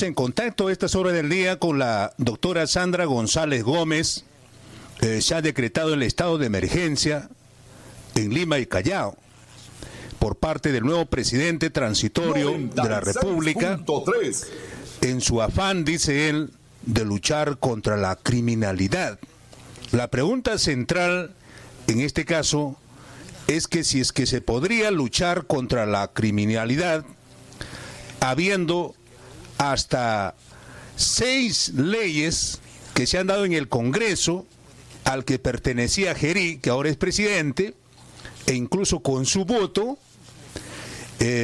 En contacto a estas horas del día con la doctora Sandra González Gómez. Se ha decretado el estado de emergencia en Lima y Callao por parte del nuevo presidente transitorio de la República, en su afán, dice él, de luchar contra la criminalidad. La pregunta central en este caso es que si es que se podría luchar contra la criminalidad habiendo hasta 6 leyes que se han dado en el Congreso al que pertenecía Gerí, que ahora es presidente, e incluso con su voto,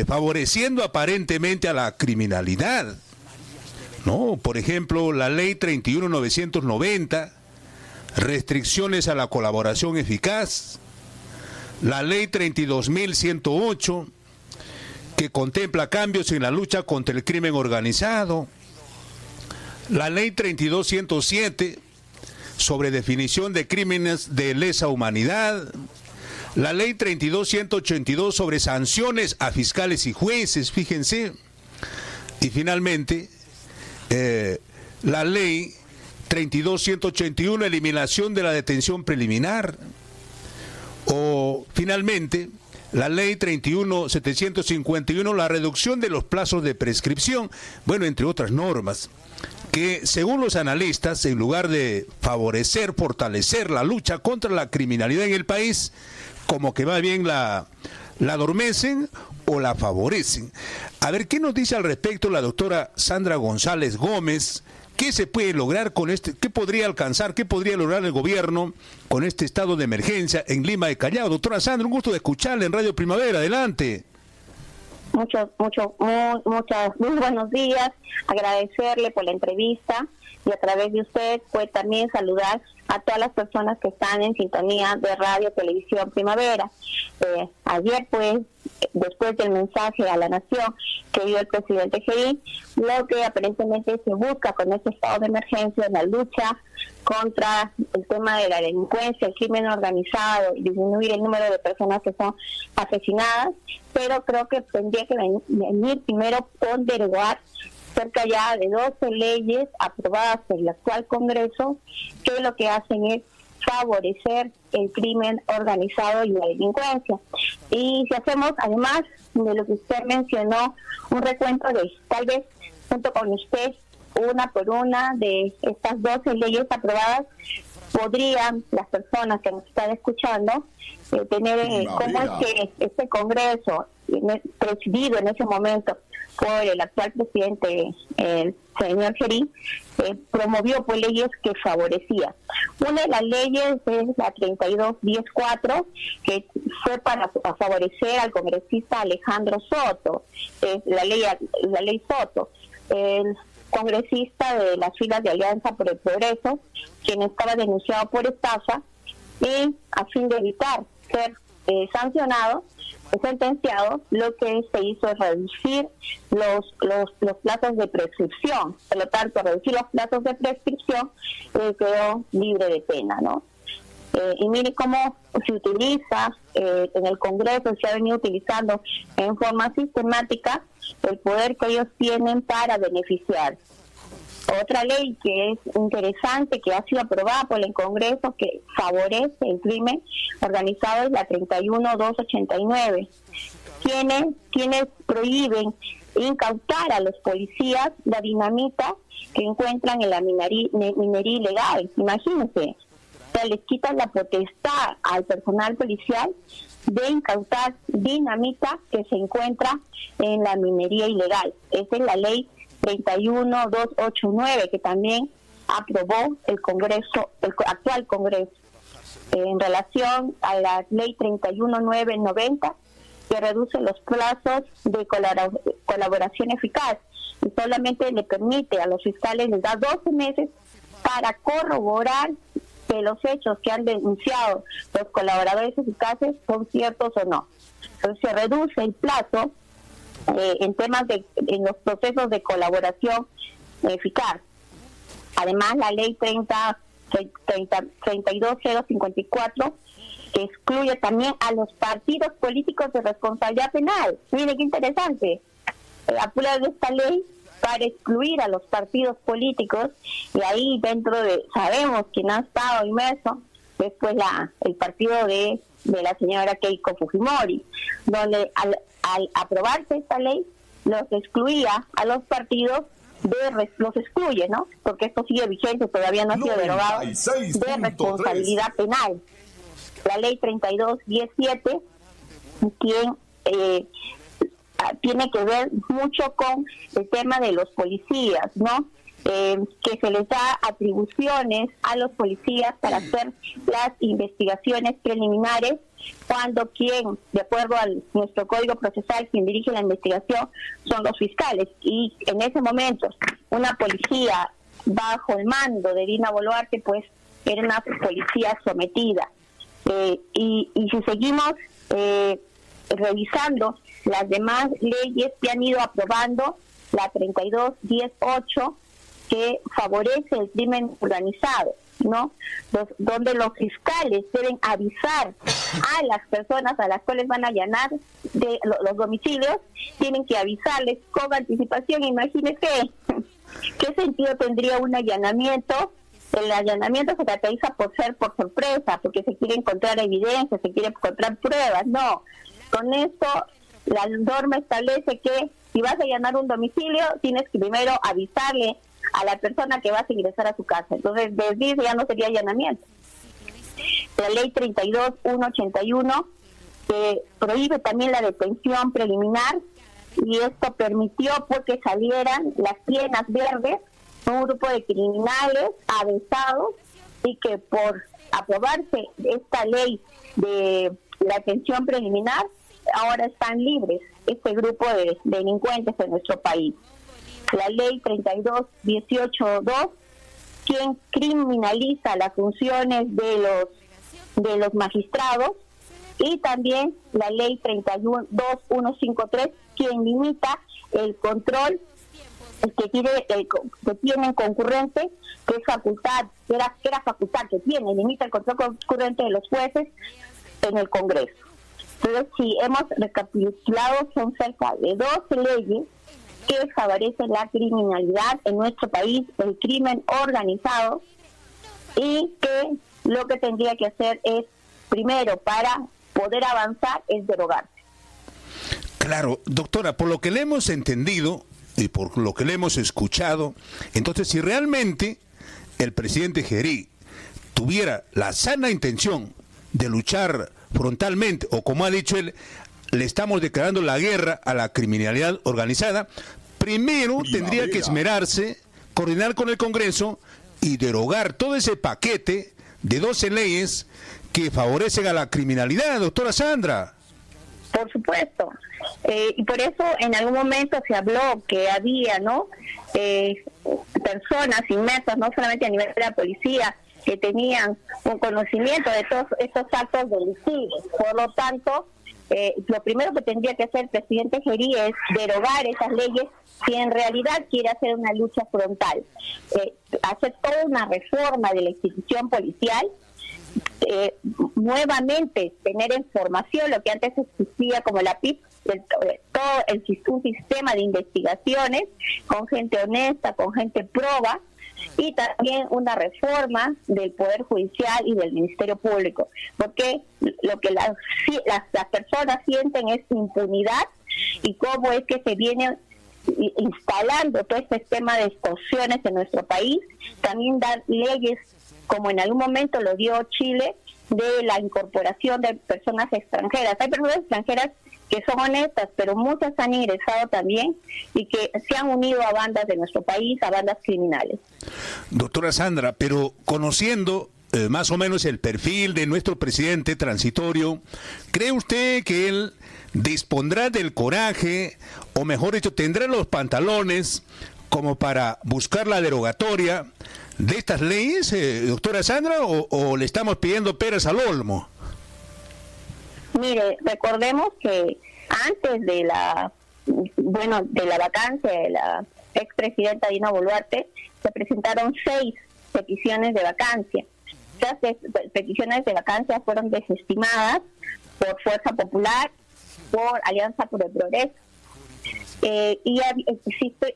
favoreciendo aparentemente a la criminalidad, ¿no? Por ejemplo, la ley 31.990, restricciones a la colaboración eficaz, la ley 32.108, que contempla cambios en la lucha contra el crimen organizado, la ley 32.107 sobre definición de crímenes de lesa humanidad, la ley 32.182 sobre sanciones a fiscales y jueces, fíjense, y finalmente la ley 32.181, eliminación de la detención preliminar, o finalmente la ley 31.751, la reducción de los plazos de prescripción, bueno, entre otras normas, que según los analistas, en lugar de favorecer, fortalecer la lucha contra la criminalidad en el país, como que más bien la adormecen o la favorecen. A ver, ¿qué nos dice al respecto la doctora Sandra González Gómez? ¿Qué se puede lograr con qué podría alcanzar, qué podría lograr el gobierno con este estado de emergencia en Lima y Callao? Doctora Sandra, un gusto de escucharle en Radio Primavera, adelante. Muy buenos días, agradecerle por la entrevista y a través de usted, pues también saludar a todas las personas que están en sintonía de Radio Televisión Primavera. Ayer, pues, después del mensaje a la nación que dio el presidente Gerí, lo que aparentemente se busca con este estado de emergencia en la lucha contra el tema de la delincuencia, el crimen organizado y disminuir el número de personas que son asesinadas, pero creo que tendría que venir primero con derogar cerca ya de 12 leyes aprobadas por el actual Congreso, que lo que hacen es favorecer el crimen organizado y la delincuencia. Y si hacemos, además de lo que usted mencionó, un recuento de, tal vez junto con usted, una por una de estas 12 leyes aprobadas, podrían las personas que nos están escuchando tener cómo es que este Congreso, presidido en ese momento por el actual presidente, el señor Gerí, promovió pues leyes que favorecía. Una de las leyes es la 32.10.4, que fue para favorecer al congresista Alejandro Soto, la ley Soto, el congresista de las filas de Alianza por el Progreso, quien estaba denunciado por estafa, y a fin de evitar ser sancionado, sentenciado, lo que se hizo es reducir los plazos de prescripción. Por lo tanto, reducir los plazos de prescripción, quedó libre de pena, ¿no? Y mire cómo se utiliza en el Congreso, se ha venido utilizando en forma sistemática el poder que ellos tienen para beneficiar. Otra ley que es interesante, que ha sido aprobada por el Congreso, que favorece el crimen organizado, es la 31.289. Quienes prohíben incautar a los policías la dinamita que encuentran en la minería ilegal. Imagínense, les quitan la potestad al personal policial de incautar dinamita que se encuentra en la minería ilegal. Esa es la ley 31.289, que también aprobó el Congreso, el actual Congreso, en relación a la ley 31.990, que reduce los plazos de colaboración eficaz y solamente le permite a los fiscales, les da 12 meses para corroborar que los hechos que han denunciado los colaboradores eficaces son ciertos o no. Entonces se reduce el plazo en temas en los procesos de colaboración eficaz. Además, la ley 32.054, que excluye también a los partidos políticos de responsabilidad penal. Mire qué interesante. A prueba de esta ley, para excluir a los partidos políticos, y ahí dentro de, sabemos quién ha estado inmerso, después el partido de la señora Keiko Fujimori, donde al aprobarse esta ley, los excluía a los partidos, los excluye, ¿no? Porque esto sigue vigente, todavía no ha sido derogado, de responsabilidad penal. La ley 3217, quien tiene que ver mucho con el tema de los policías, ¿no? Que se les da atribuciones a los policías para hacer las investigaciones preliminares, cuando quien, de acuerdo a nuestro Código Procesal, quien dirige la investigación son los fiscales. Y en ese momento, una policía bajo el mando de Dina Boluarte, pues era una policía sometida. Y si seguimos revisando las demás leyes que han ido aprobando, la 3218, que favorece el crimen organizado, ¿no? Donde los fiscales deben avisar a las personas a las cuales van a allanar los domicilios, tienen que avisarles con anticipación. Imagínense qué sentido tendría un allanamiento. El allanamiento se caracteriza por ser por sorpresa, porque se quiere encontrar evidencia, se quiere encontrar pruebas. No, con esto la norma establece que si vas a allanar un domicilio, tienes que primero avisarle a la persona que vas a ingresar a su casa. Entonces, desde ya no sería allanamiento. La ley 32181 que prohíbe también la detención preliminar, y esto permitió porque salieran las piernas verdes, un grupo de criminales avesados, y que por aprobarse esta ley de la detención preliminar, ahora están libres este grupo de delincuentes en nuestro país. La ley 32182, quien criminaliza las funciones de los magistrados, y también la ley 32153, quien limita el control que tienen concurrente, que es facultad, que era facultad que tiene, limita el control concurrente de los jueces en el Congreso. Entonces, si hemos recapitulado, son cerca de 12 leyes que favorecen la criminalidad en nuestro país, el crimen organizado, y que lo que tendría que hacer es, primero, para poder avanzar, es derogarse. Claro, doctora, por lo que le hemos entendido y por lo que le hemos escuchado, entonces si realmente el presidente Gerí tuviera la sana intención de luchar frontalmente, o como ha dicho él, le estamos declarando la guerra a la criminalidad organizada, primero tendría que esmerarse, coordinar con el Congreso y derogar todo ese paquete de 12 leyes que favorecen a la criminalidad, doctora Sandra. Por supuesto. Y por eso en algún momento se habló que había, ¿no?, personas inmersas, no solamente a nivel de la policía, que tenían un conocimiento de todos estos actos delictivos. Por lo tanto, lo primero que tendría que hacer el presidente Gerí es derogar esas leyes si en realidad quiere hacer una lucha frontal. Hacer toda una reforma de la institución policial, nuevamente tener en formación lo que antes existía como la PIP, un sistema de investigaciones con gente honesta, con gente proba, y también una reforma del Poder Judicial y del Ministerio Público, porque lo que las personas sienten es impunidad, y cómo es que se viene instalando todo este sistema de extorsiones en nuestro país. También dar leyes, como en algún momento lo dio Chile, de la incorporación de personas extranjeras. Hay personas extranjeras que son honestas, pero muchas han ingresado también y que se han unido a bandas de nuestro país, a bandas criminales. Doctora Sandra, pero conociendo más o menos el perfil de nuestro presidente transitorio, ¿cree usted que él dispondrá del coraje, o mejor dicho, tendrá los pantalones como para buscar la derogatoria de estas leyes, doctora Sandra, o le estamos pidiendo peras al olmo? Mire, recordemos que antes de la vacancia de la expresidenta Dina Boluarte, se presentaron 6 peticiones de vacancia. Estas peticiones de vacancia fueron desestimadas por Fuerza Popular, por Alianza por el Progreso.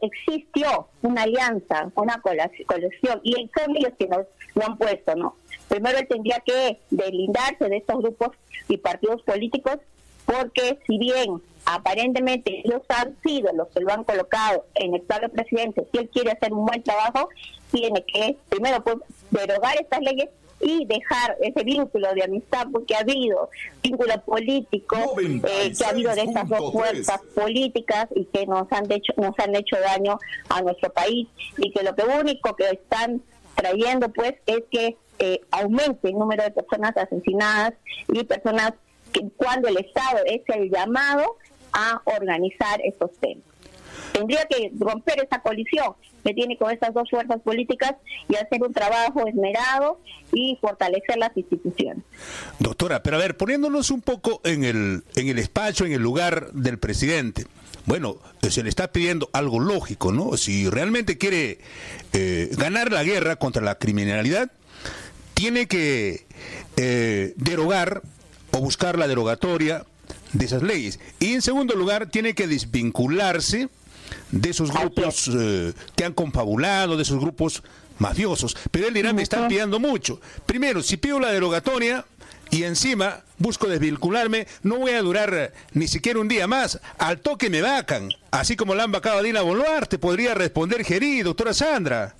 existió una alianza, una coalición, y son ellos que nos lo han puesto, ¿no? Primero él tendría que deslindarse de estos grupos y partidos políticos, porque si bien aparentemente ellos han sido los que lo han colocado en el cargo de presidente, si él quiere hacer un buen trabajo, tiene que primero pues derogar estas leyes y dejar ese vínculo de amistad, porque ha habido vínculo político, que ha habido de estas dos fuerzas políticas y que nos han hecho daño a nuestro país, y que lo único que están trayendo pues es que aumente el número de personas asesinadas y personas que, cuando el Estado es el llamado a organizar estos temas. Tendría que romper esa colisión que tiene con estas dos fuerzas políticas y hacer un trabajo esmerado y fortalecer las instituciones. Doctora, pero a ver, poniéndonos un poco en el espacio, en el lugar del presidente, bueno, se le está pidiendo algo lógico, ¿no? Si realmente quiere ganar la guerra contra la criminalidad, tiene que derogar o buscar la derogatoria de esas leyes. Y en segundo lugar, tiene que desvincularse de esos grupos que han confabulado, de esos grupos mafiosos. Pero él dirá, me están pidiendo mucho. Primero, si pido la derogatoria y encima busco desvincularme, no voy a durar ni siquiera un día más. Al toque me vacan. Así como la han vacado a Dina Boluarte, podría responder Gerí, doctora Sandra.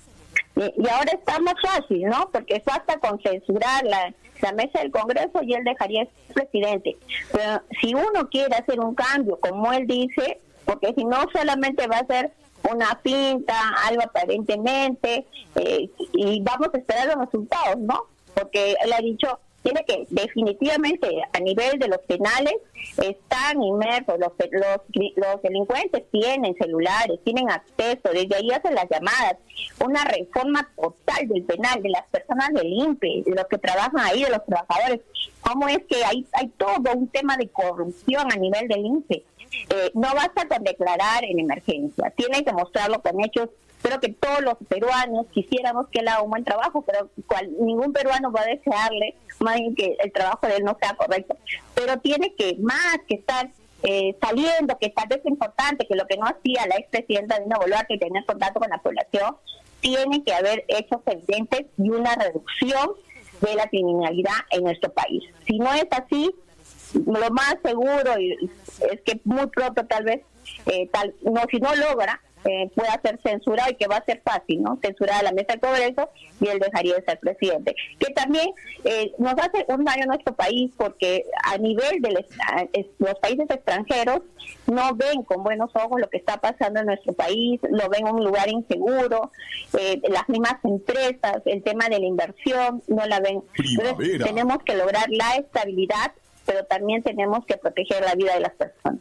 Y ahora está más fácil, ¿no? Porque basta con censurar la mesa del Congreso y él dejaría ser presidente. Pero si uno quiere hacer un cambio, como él dice, porque si no solamente va a ser una pinta, algo aparentemente, y vamos a esperar los resultados, ¿no? Porque él ha dicho, tiene que definitivamente a nivel de los penales están inmersos, los delincuentes tienen celulares, tienen acceso, desde ahí hacen las llamadas, una reforma total del penal, de las personas del INPE, de los que trabajan ahí, de los trabajadores. ¿Cómo es que hay todo un tema de corrupción a nivel del INPE? No basta con declarar en emergencia, tienen que mostrarlo con hechos. Creo que todos los peruanos quisiéramos que él haga un buen trabajo, pero ningún peruano va a desearle más bien que el trabajo de él no sea correcto. Pero tiene que más que estar saliendo, que tal vez es importante, que lo que no hacía la expresidenta Dina Boluarte, tener contacto con la población, tiene que haber hechos evidentes y una reducción de la criminalidad en nuestro país. Si no es así, lo más seguro es que muy pronto tal vez, si no logra, pueda ser censurado, y que va a ser fácil, ¿no? Censurar a la mesa del Congreso y él dejaría de ser presidente. Que también nos hace un daño a nuestro país, porque a nivel de los países extranjeros no ven con buenos ojos lo que está pasando en nuestro país, lo ven un lugar inseguro, las mismas empresas, el tema de la inversión, no la ven. Entonces, tenemos que lograr la estabilidad, pero también tenemos que proteger la vida de las personas.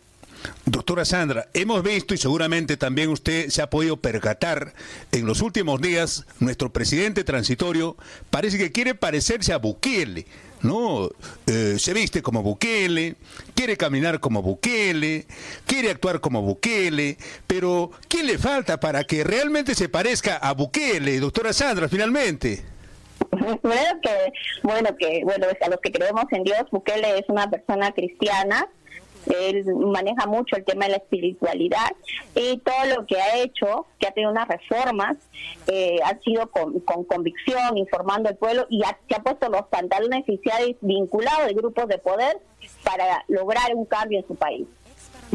Doctora Sandra, hemos visto, y seguramente también usted se ha podido percatar, en los últimos días, nuestro presidente transitorio parece que quiere parecerse a Bukele, ¿no? Se viste como Bukele, quiere caminar como Bukele, quiere actuar como Bukele, pero ¿qué le falta para que realmente se parezca a Bukele, doctora Sandra, finalmente? Bueno, a los que creemos en Dios, Bukele es una persona cristiana. Él maneja mucho el tema de la espiritualidad, y todo lo que ha hecho, que ha tenido unas reformas, ha sido con convicción, informando al pueblo, y se ha puesto los pantalones y se ha vinculado de grupos de poder para lograr un cambio en su país.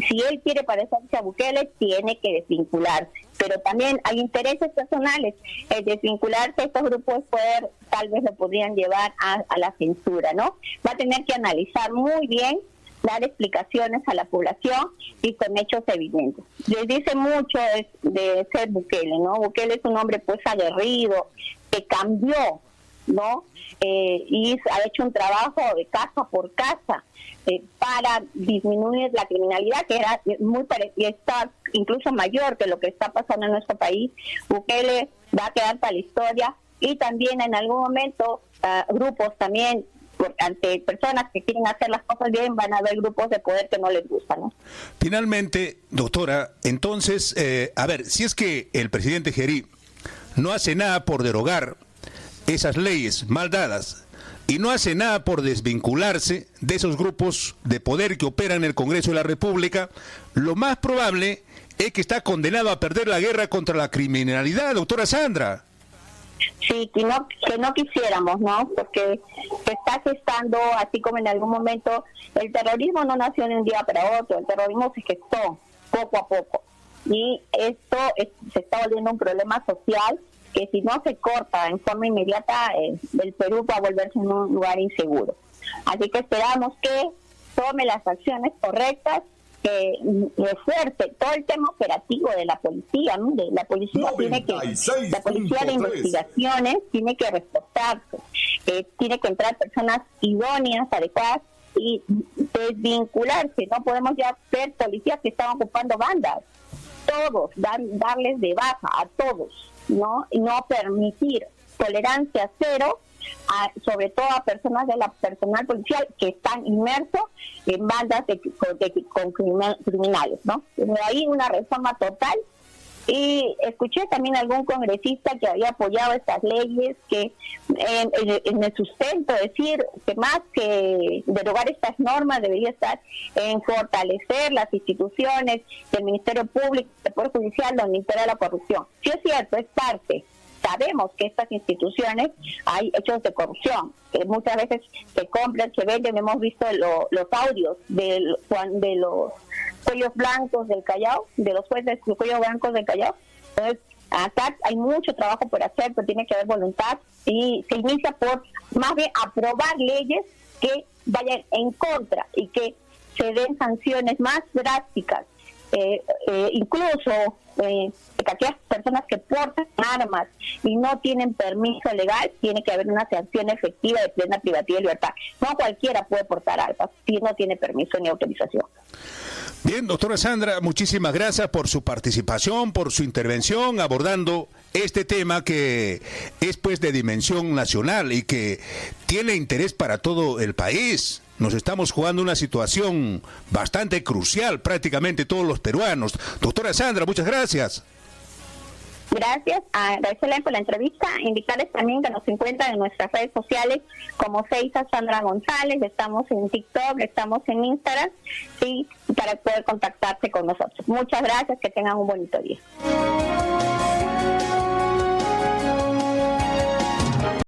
Si él quiere parecerse a Bukele, tiene que desvincularse, pero también hay intereses personales. El desvincularse, estos grupos de poder tal vez lo podrían llevar a la censura, ¿no? Va a tener que analizar muy bien, dar explicaciones a la población y con hechos evidentes. Les dice mucho de ser Bukele, ¿no? Bukele es un hombre pues aguerrido, que cambió, ¿no? Y ha hecho un trabajo de casa por casa para disminuir la criminalidad, que era y está incluso mayor que lo que está pasando en nuestro país. Bukele va a quedar para la historia, y también en algún momento grupos también, ante personas que quieren hacer las cosas bien, van a haber grupos de poder que no les gustan, ¿no? Finalmente, doctora, entonces, a ver, si es que el presidente Gerí no hace nada por derogar esas leyes mal dadas y no hace nada por desvincularse de esos grupos de poder que operan en el Congreso de la República, lo más probable es que está condenado a perder la guerra contra la criminalidad, doctora Sandra. Sí, que no quisiéramos, ¿no? Porque se está gestando, así como en algún momento, el terrorismo no nació de un día para otro, el terrorismo se gestó poco a poco. Y esto se está volviendo un problema social que si no se corta en forma inmediata, el Perú va a volverse en un lugar inseguro. Así que esperamos que tome las acciones correctas, que refuerce todo el tema operativo de la policía, ¿no? La policía la policía de investigaciones tiene que reforzarse, tiene que entrar personas idóneas, adecuadas y desvincularse. No podemos ya ser policías que están ocupando bandas. Todos, darles de baja a todos, ¿no? Y no permitir tolerancia cero, sobre todo a personas de la personal policial que están inmersos en bandas con criminales, ¿no? De ahí una reforma total. Y escuché también a algún congresista que había apoyado estas leyes, que en el sustento decir que más que derogar estas normas debería estar en fortalecer las instituciones del Ministerio Público, del Poder Judicial, donde impera la corrupción. Sí es cierto, es parte. Sabemos que estas instituciones hay hechos de corrupción, que muchas veces se compran, se venden. Hemos visto los audios de los cuellos blancos del Callao, de los jueces de cuellos blancos del Callao. Entonces, acá hay mucho trabajo por hacer, pero tiene que haber voluntad y se inicia por más bien aprobar leyes que vayan en contra y que se den sanciones más drásticas. Incluso aquellas personas que portan armas y no tienen permiso legal, tiene que haber una sanción efectiva de plena privacidad y libertad. No cualquiera puede portar armas si no tiene permiso ni autorización. Bien, doctora Sandra, muchísimas gracias por su participación, por su intervención, abordando este tema que es pues de dimensión nacional y que tiene interés para todo el país. Nos estamos jugando una situación bastante crucial, prácticamente todos los peruanos. Doctora Sandra, muchas gracias. Gracias, agradecerles por la entrevista, invitarles también que nos encuentran en nuestras redes sociales como Seiza Sandra González, estamos en TikTok, estamos en Instagram, sí, para poder contactarse con nosotros. Muchas gracias, que tengan un bonito día.